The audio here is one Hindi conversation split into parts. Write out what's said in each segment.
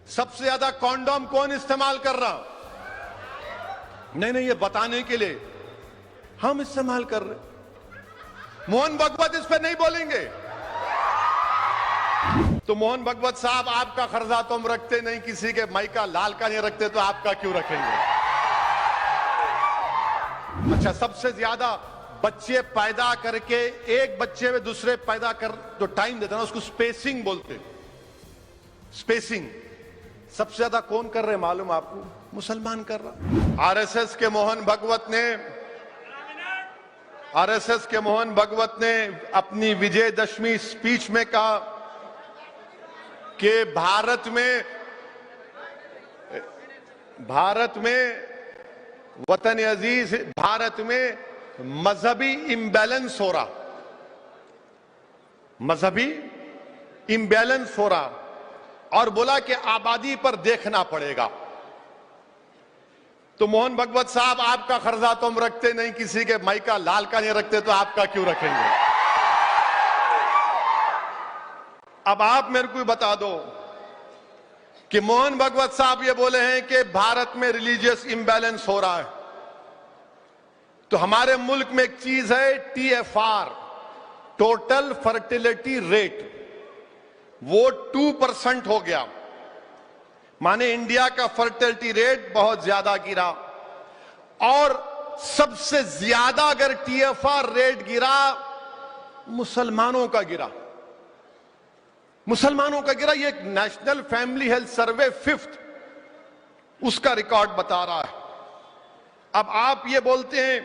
सबसे ज्यादा कॉन्डोम कौन इस्तेमाल कर रहा? नहीं, ये बताने के लिए हम इस्तेमाल कर रहे। मोहन भागवत इस पर नहीं बोलेंगे। तो मोहन भागवत साहब, आपका खर्चा तो हम रखते नहीं, किसी के माई का लाल का नहीं रखते, तो आपका क्यों रखेंगे? अच्छा, सबसे ज्यादा बच्चे पैदा करके एक बच्चे में दूसरे पैदा कर जो टाइम देता ना, उसको स्पेसिंग बोलते। स्पेसिंग सबसे ज्यादा कौन कर रहे मालूम आपको? मुसलमान कर रहा। आरएसएस के मोहन भागवत ने अपनी विजयदशमी स्पीच में कहा कि भारत में वतन अजीज, भारत में मजहबी इंबैलेंस हो रहा, मजहबी इंबैलेंस हो रहा, और बोला कि आबादी पर देखना पड़ेगा। तो मोहन भागवत साहब, आपका खर्चा तो हम रखते नहीं, किसी के माई का लाल का नहीं रखते, तो आपका क्यों रखेंगे? अब आप मेरे को बता दो कि मोहन भागवत साहब ये बोले हैं कि भारत में रिलीजियस इंबैलेंस हो रहा है, तो हमारे मुल्क में एक चीज है TFR, टोटल फर्टिलिटी रेट, वो 2% हो गया। माने इंडिया का फर्टिलिटी रेट बहुत ज्यादा गिरा, और सबसे ज्यादा अगर TFR रेट गिरा, मुसलमानों का गिरा। ये national family health survey 5th उसका रिकॉर्ड बता रहा है। अब आप ये बोलते हैं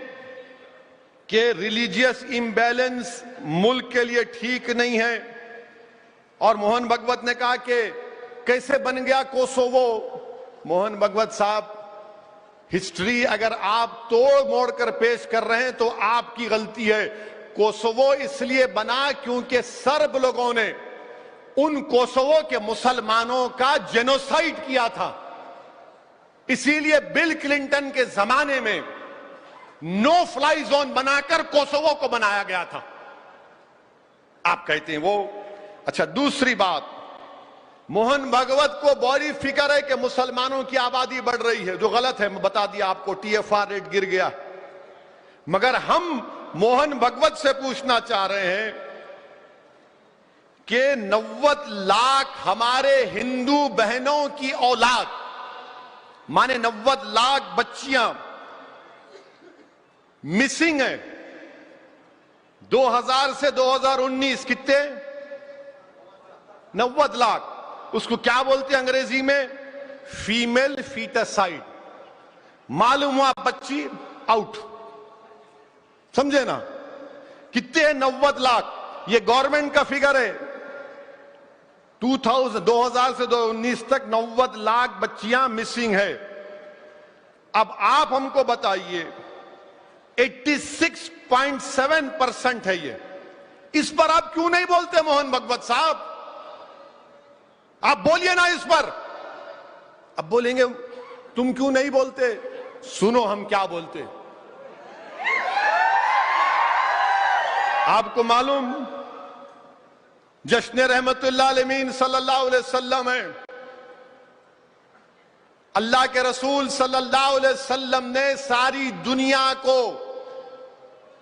कि रिलीजियस इंबैलेंस मुल्क के लिए ठीक नहीं है, और मोहन भागवत ने कहा कि कैसे बन गया कोसोवो। मोहन भागवत साहब, हिस्ट्री अगर आप तोड़ मोड़ कर पेश कर रहे हैं तो आपकी गलती है। कोसोवो इसलिए बना क्योंकि सर्ब लोगों ने उन कोसोवो के मुसलमानों का जेनोसाइड किया था। इसीलिए बिल क्लिंटन के जमाने में नो फ्लाई जोन बनाकर कोसोवो को बनाया गया था। आप कहते हैं वो। अच्छा, दूसरी बात, मोहन भागवत को बड़ी फिक्र है कि मुसलमानों की आबादी बढ़ रही है, जो गलत है। मैं बता दिया आपको, TFR रेट गिर गया। मगर हम मोहन भागवत से पूछना चाह रहे हैं कि 90 लाख हमारे हिंदू बहनों की औलाद, माने 90 लाख बच्चियां मिसिंग है। 2000 से 2019 कितने? 90 लाख। उसको क्या बोलते हैं अंग्रेजी में? फीमेल फीटसाइड। मालूम हुआ बच्ची आउट। समझे ना? कितने हैं? 90 लाख। ये गवर्नमेंट का फिगर है। 2000 से 2019 तक 90 लाख बच्चियां मिसिंग है। अब आप हमको बताइए, 86.7% है ये। इस पर आप क्यों नहीं बोलते मोहन भागवत साहब? आप बोलिए ना इस पर। अब बोलेंगे तुम क्यों नहीं बोलते? सुनो हम क्या बोलते। आपको मालूम जश्न रहमतुल्लाह अलमीन सल्लल्लाहु अलैहि वसल्लम है। अल्लाह के रसूल सल्लल्लाहु अलैहि वसल्लम ने सारी दुनिया को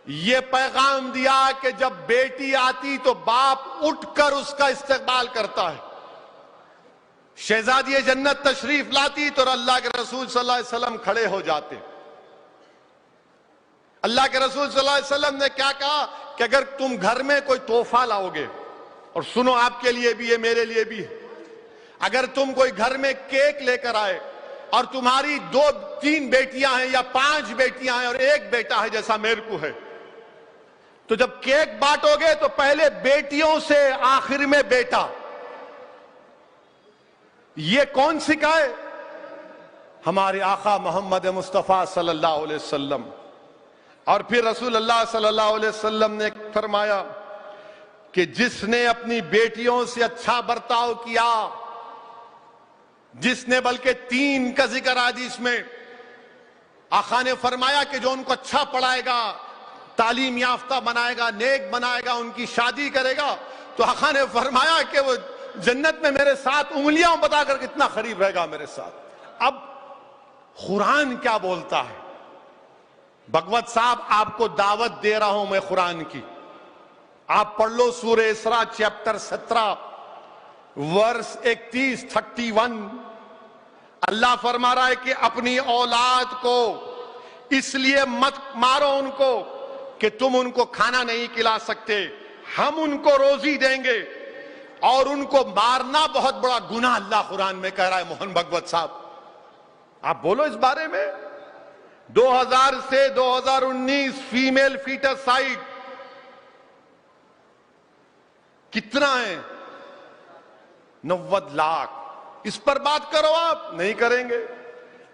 यह पैगाम दिया कि जब बेटी आती तो बाप उठकर उसका इस्तकबाल करता है। शहजादी जन्नत तशरीफ लाती तो अल्लाह के रसूल सल्लल्लाहु अलैहि वसल्लम खड़े हो जाते। अल्लाह के रसूल सल्लल्लाहु अलैहि वसल्लम ने क्या कहा कि अगर तुम घर में कोई तोहफा लाओगे, और सुनो आपके लिए भी है, मेरे लिए भी है, अगर तुम कोई घर में केक लेकर आए और तुम्हारी 2-3 बेटियां हैं या 5 बेटियां हैं और एक बेटा है जैसा मेरे को है, तो जब केक बांटोगे तो पहले बेटियों से आखिर में बेटा। ये कौन सिखाए? हमारे आका मोहम्मद मुस्तफा सल्लल्लाहु अलैहि वसल्लम। और फिर रसूल अल्लाह सल्लल्लाहु अलैहि वसल्लम ने फरमाया कि जिसने अपनी बेटियों से अच्छा बर्ताव किया, जिसने, बल्कि 3 का जिक्र हदीस में आका ने फरमाया कि जो उनको अच्छा पढ़ाएगा, तालीम याफ्ता बनाएगा, नेक बनाएगा, उनकी शादी करेगा, तो आका ने फरमाया कि वो जन्नत में मेरे साथ उंगलियां बताकर कितना करीब रहेगा मेरे साथ। अब कुरान क्या बोलता है? भगवत साहब आपको दावत दे रहा हूं मैं कुरान की। आप पढ़ लो सूरह इसरा चैप्टर 17 वर्स 31 अल्लाह फरमा रहा है कि अपनी औलाद को इसलिए मत मारो उनको कि तुम उनको खाना नहीं खिला सकते, हम उनको रोजी देंगे, और उनको मारना बहुत बड़ा गुनाह अल्लाह कुरान में कह रहा है। मोहन भगवत साहब आप बोलो इस बारे में। 2000 से 2019 फीमेल फीटरसाइड कितना है? 90 लाख। इस पर बात करो, आप नहीं करेंगे।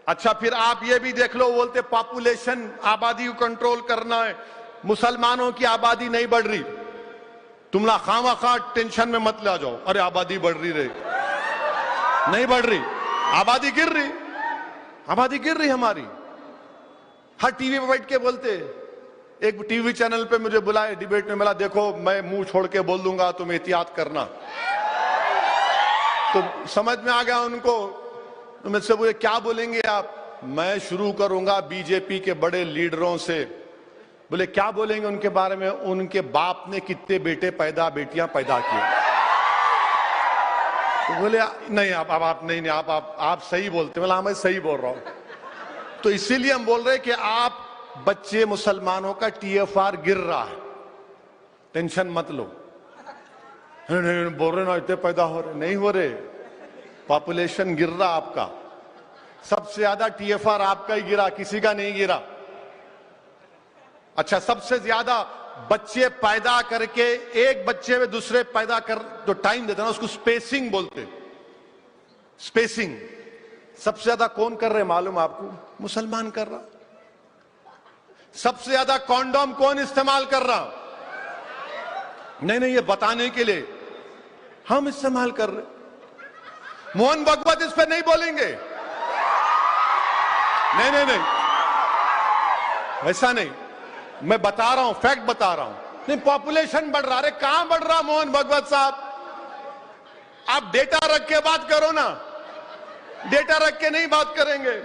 अच्छा फिर आप ये भी देख लो, बोलते पॉपुलेशन आबादी को कंट्रोल करना है, मुसलमानों की आबादी नहीं बढ़ रही। तुमला खामखा टेंशन में मत ले जाओ, अरे आबादी बढ़ रही रे, नहीं बढ़ रही, आबादी गिर रही, आबादी गिर रही हमारी। हर टीवी पे बैठ के बोलते, एक टीवी चैनल पे मुझे बुलाए डिबेट में, मिला देखो मैं मुंह छोड़ के बोल दूंगा तुम एहतियात करना। तो समझ में आ गया उनको, तो मुझसे बोले क्या बोलेंगे आप? मैं शुरू करूंगा बीजेपी के बड़े लीडरों से। बोले क्या बोलेंगे उनके बारे में? उनके बाप ने कितने बेटे पैदा बेटियां पैदा किए। तो बोले नहीं आप नहीं आप सही बोलते। बोला मैं सही बोल रहा हूं। तो इसीलिए हम बोल रहे हैं कि आप बच्चे मुसलमानों का TFR गिर रहा है, टेंशन मत लो। नहीं बोल रहे ना इतने पैदा हो रहे, नहीं हो रहे, पॉपुलेशन गिर रहा आपका। सबसे ज्यादा TFR आपका ही गिरा, किसी का नहीं गिरा। अच्छा सबसे ज्यादा बच्चे पैदा करके एक बच्चे में दूसरे पैदा कर जो टाइम देता ना, उसको स्पेसिंग बोलते। स्पेसिंग सबसे ज्यादा कौन कर रहे मालूम आपको? मुसलमान कर रहा। सबसे ज्यादा कॉन्डोम कौन इस्तेमाल कर रहा? नहीं ये बताने के लिए हम इस्तेमाल कर रहे। मोहन भगवत इस पर नहीं बोलेंगे। नहीं ऐसा नहीं, मैं बता रहा हूं, फैक्ट बता रहा हूं। नहीं पॉपुलेशन बढ़ रहा है, कहां बढ़ रहा मोहन भगवत साहब? आप डेटा रख के बात करो ना, डेटा रख के नहीं बात करेंगे।